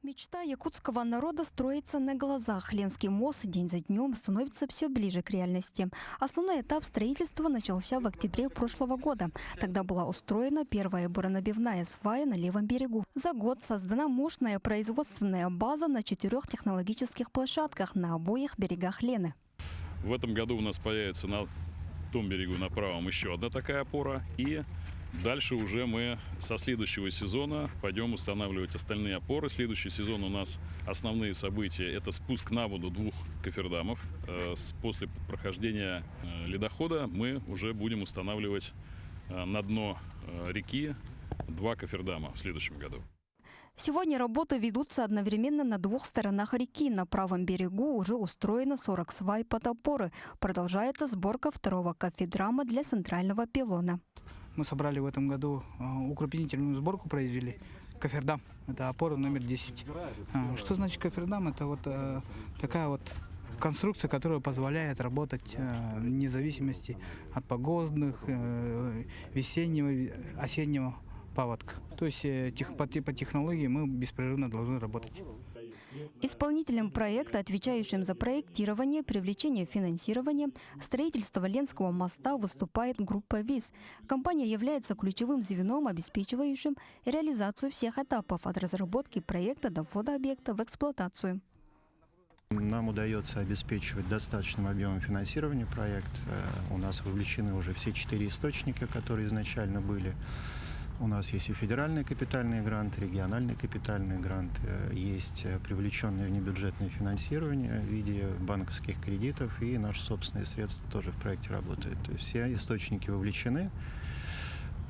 Мечта якутского народа строится на глазах. Ленский мост день за днем становится все ближе к реальности. Основной этап строительства начался в октябре прошлого года. Тогда была устроена первая буронабивная свая на левом берегу. За год создана мощная производственная база на 4 технологических площадках на обоих берегах Лены. В этом году у нас появится на том берегу, на правом, еще одна такая опора. И дальше уже мы со следующего сезона пойдем устанавливать остальные опоры. Следующий сезон у нас основные события – это спуск на воду 2 кофердамов. После прохождения ледохода мы уже будем устанавливать на дно реки 2 кофердама в следующем году. Сегодня работы ведутся одновременно на 2 сторонах реки. На правом берегу уже устроено 40 свай под опоры. Продолжается сборка 2-го кофедрама для центрального пилона. Мы собрали в этом году укрупнительную сборку, произвели. Кофердам – это опора номер 10. Что значит кофердам? Это вот такая вот конструкция, которая позволяет работать вне зависимости от погодных, весеннего, осеннего паводка. То есть по технологии мы беспрерывно должны работать. Исполнителем проекта, отвечающим за проектирование, привлечение финансирования, строительство Ленского моста, выступает группа ВИЗ. Компания является ключевым звеном, обеспечивающим реализацию всех этапов от разработки проекта до ввода объекта в эксплуатацию. Нам удается обеспечивать достаточным объемом финансирования проект. У нас вовлечены уже все 4 источника, которые изначально были. У нас есть и федеральный капитальный грант, региональный капитальный грант, есть привлеченное внебюджетное финансирование в виде банковских кредитов, и наши собственные средства тоже в проекте работают. То есть все источники вовлечены.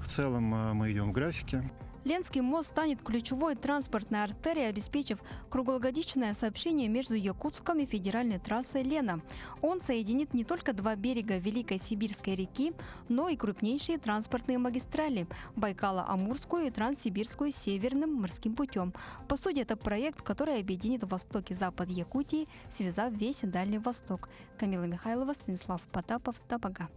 В целом мы идем в графике. Ленский мост станет ключевой транспортной артерией, обеспечив круглогодичное сообщение между Якутском и федеральной трассой Лена. Он соединит не только 2 берега Великой Сибирской реки, но и крупнейшие транспортные магистрали – Байкало-Амурскую и Транссибирскую северным морским путем. По сути, это проект, который объединит восток и запад Якутии, связав весь Дальний Восток. Камила Михайлова, Станислав Потапов, Табага.